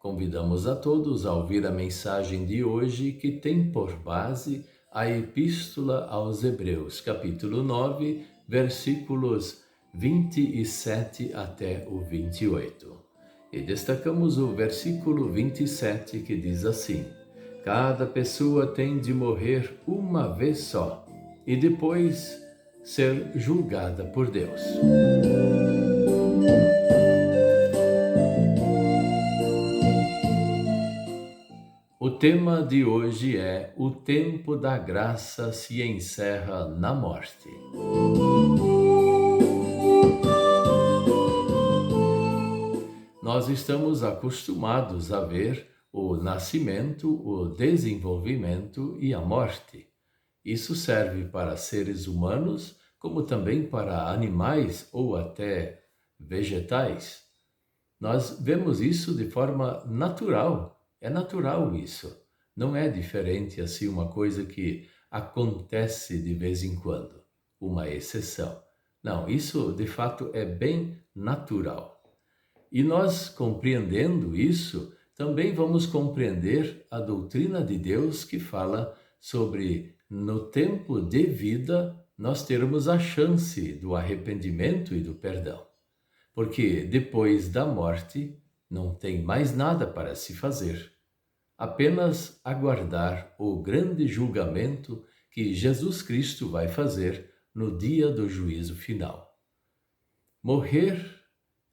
Convidamos a todos a ouvir a mensagem de hoje que tem por base a Epístola aos Hebreus, capítulo 9, versículos 27 até o 28. E destacamos o versículo 27 que diz assim: Cada pessoa tem de morrer uma vez só e depois ser julgada por Deus. O tema de hoje é: o tempo da graça se encerra na morte. Nós estamos acostumados a ver o nascimento, o desenvolvimento e a morte. Isso serve para seres humanos, como também para animais ou até vegetais. Nós vemos isso de forma natural. É natural isso. Não é diferente assim uma coisa que acontece de vez em quando, uma exceção. Não, isso de fato é bem natural. E nós, compreendendo isso, também vamos compreender a doutrina de Deus que fala sobre, no tempo de vida, nós termos a chance do arrependimento e do perdão. Porque depois da morte não tem mais nada para se fazer. Apenas aguardar o grande julgamento que Jesus Cristo vai fazer no dia do juízo final. Morrer,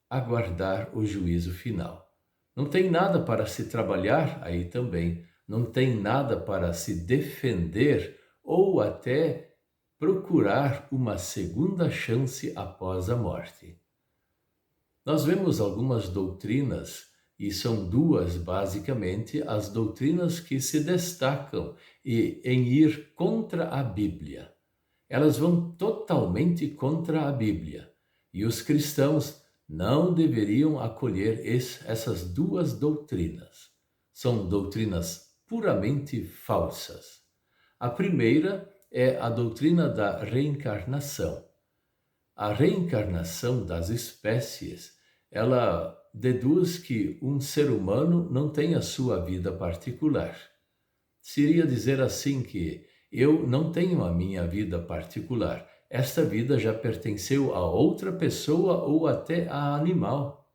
aguardar o juízo final. Não tem nada para se trabalhar aí também, não tem nada para se defender ou até procurar uma segunda chance após a morte. Nós vemos algumas doutrinas, e são duas basicamente, as doutrinas que se destacam em ir contra a Bíblia. Elas vão totalmente contra a Bíblia. E os cristãos não deveriam acolher essas duas doutrinas. São doutrinas puramente falsas. A primeira é a doutrina da reencarnação. A reencarnação das espécies, ela deduz que um ser humano não tem a sua vida particular. Seria dizer assim que eu não tenho a minha vida particular. Esta vida já pertenceu a outra pessoa ou até a animal.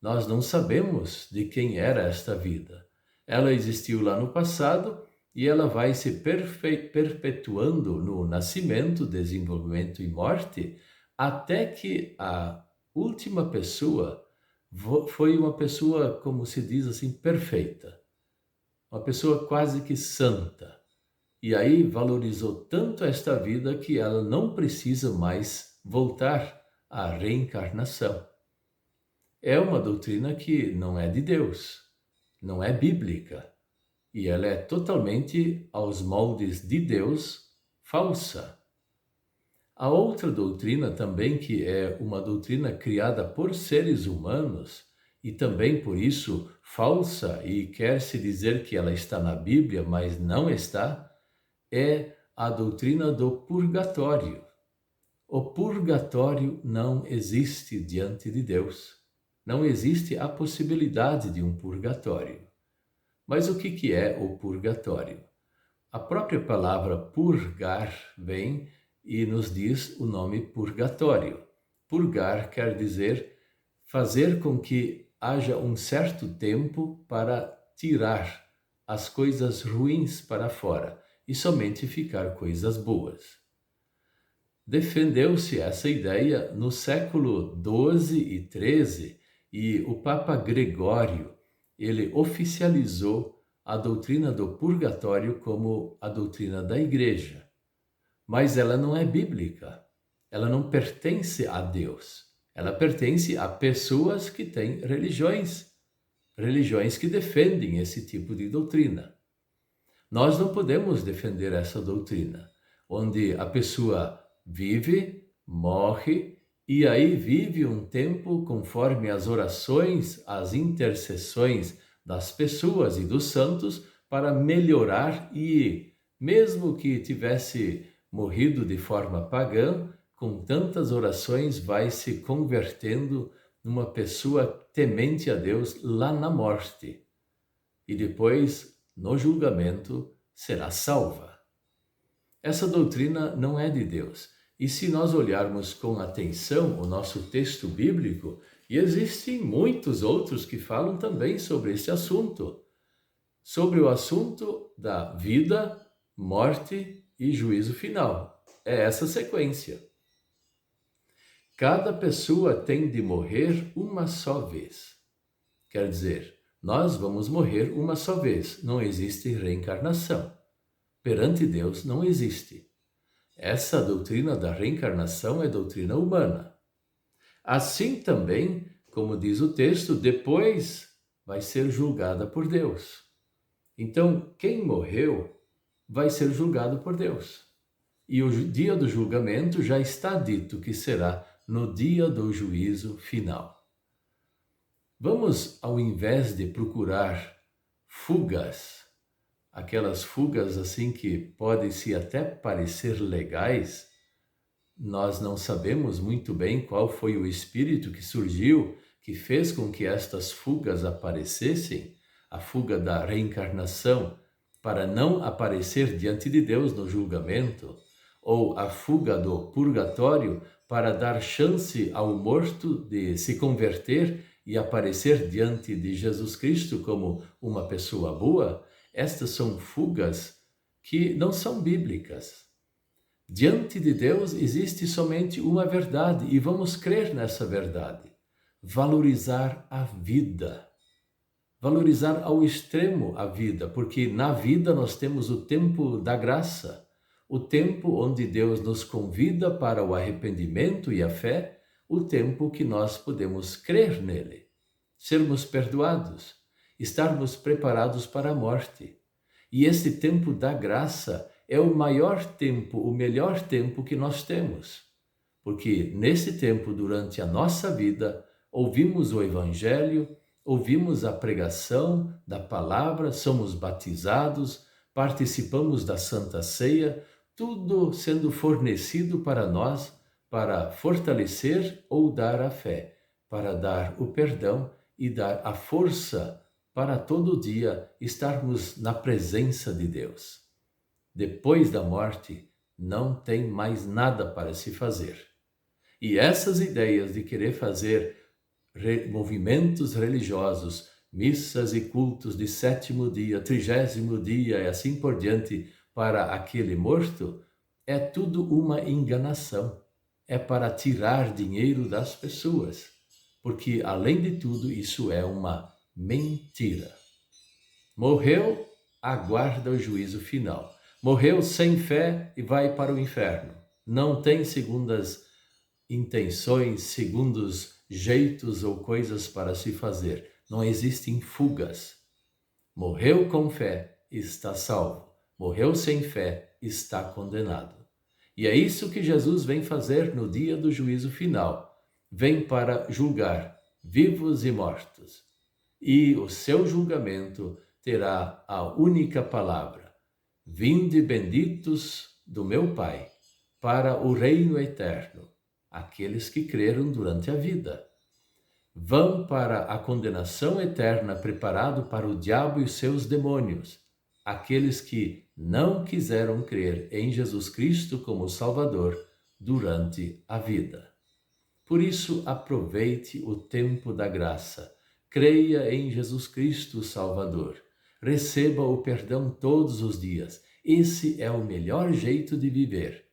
Nós não sabemos de quem era esta vida. Ela existiu lá no passado e ela vai se perpetuando no nascimento, desenvolvimento e morte, até que a última pessoa foi uma pessoa, como se diz assim, perfeita. Uma pessoa quase que santa. E aí valorizou tanto esta vida que ela não precisa mais voltar à reencarnação. É uma doutrina que não é de Deus, não é bíblica. E ela é totalmente aos moldes de Deus, falsa. A outra doutrina também, que é uma doutrina criada por seres humanos, e também por isso falsa, e quer-se dizer que ela está na Bíblia, mas não está, é a doutrina do purgatório. O purgatório não existe diante de Deus. Não existe a possibilidade de um purgatório. Mas o que é o purgatório? A própria palavra purgar vem e nos diz o nome purgatório. Purgar quer dizer fazer com que haja um certo tempo para tirar as coisas ruins para fora e somente ficar coisas boas. Defendeu-se essa ideia no século XII e XIII e o Papa Gregório, ele oficializou a doutrina do purgatório como a doutrina da Igreja. Mas ela não é bíblica, ela não pertence a Deus, ela pertence a pessoas que têm religiões que defendem esse tipo de doutrina. Nós não podemos defender essa doutrina, onde a pessoa vive, morre e aí vive um tempo conforme as orações, as intercessões das pessoas e dos santos para melhorar e, mesmo que tivesse morrido de forma pagã, com tantas orações vai se convertendo numa pessoa temente a Deus lá na morte e depois, no julgamento, será salva. Essa doutrina não é de Deus. E se nós olharmos com atenção o nosso texto bíblico, e existem muitos outros que falam também sobre esse assunto, sobre o assunto da vida, morte e juízo final. É essa sequência. Cada pessoa tem de morrer uma só vez. Quer dizer, nós vamos morrer uma só vez. Não existe reencarnação. Perante Deus não existe. Essa doutrina da reencarnação é doutrina humana. Assim também, como diz o texto, depois vai ser julgada por Deus. Então, quem morreu vai ser julgado por Deus. E o dia do julgamento já está dito que será no dia do juízo final. Vamos, ao invés de procurar fugas, aquelas fugas assim que podem se até parecer legais, nós não sabemos muito bem qual foi o espírito que surgiu, que fez com que estas fugas aparecessem, a fuga da reencarnação, para não aparecer diante de Deus no julgamento, ou a fuga do purgatório para dar chance ao morto de se converter e aparecer diante de Jesus Cristo como uma pessoa boa. Estas são fugas que não são bíblicas. Diante de Deus existe somente uma verdade e vamos crer nessa verdade. Valorizar a vida. Valorizar ao extremo a vida, porque na vida nós temos o tempo da graça, o tempo onde Deus nos convida para o arrependimento e a fé, o tempo que nós podemos crer nele, sermos perdoados, estarmos preparados para a morte. E esse tempo da graça é o maior tempo, o melhor tempo que nós temos, porque nesse tempo, durante a nossa vida, ouvimos o Evangelho, ouvimos a pregação da palavra, somos batizados, participamos da Santa Ceia, tudo sendo fornecido para nós, para fortalecer ou dar a fé, para dar o perdão e dar a força para todo dia estarmos na presença de Deus. Depois da morte, não tem mais nada para se fazer. E essas ideias de querer fazer movimentos religiosos, missas e cultos de 7º dia, 30º dia e assim por diante para aquele morto, é tudo uma enganação. É para tirar dinheiro das pessoas, porque além de tudo isso é uma mentira. Morreu, aguarda o juízo final. Morreu sem fé e vai para o inferno. Não tem segundas intenções, segundos jeitos ou coisas para se fazer. Não existem fugas. Morreu com fé, está salvo. Morreu sem fé, está condenado. E é isso que Jesus vem fazer no dia do juízo final. Vem para julgar vivos e mortos. E o seu julgamento terá a única palavra: vinde benditos do meu Pai, para o reino eterno, aqueles que creram durante a vida. Vão para a condenação eterna preparado para o diabo e os seus demônios, aqueles que não quiseram crer em Jesus Cristo como Salvador durante a vida. Por isso, aproveite o tempo da graça, creia em Jesus Cristo Salvador, receba o perdão todos os dias. Esse é o melhor jeito de viver.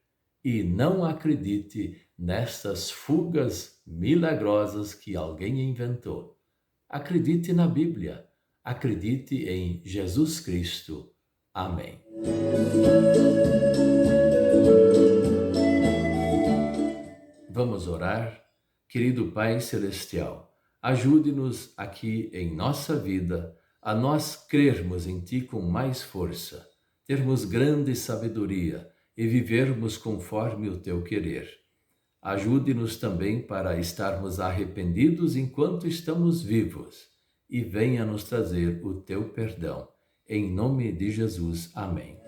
E não acredite nestas fugas milagrosas que alguém inventou. Acredite na Bíblia. Acredite em Jesus Cristo. Amém. Vamos orar. Querido Pai Celestial, ajude-nos aqui em nossa vida a nós crermos em Ti com mais força, termos grande sabedoria e vivermos conforme o Teu querer. Ajude-nos também para estarmos arrependidos enquanto estamos vivos e venha nos trazer o Teu perdão. Em nome de Jesus. Amém.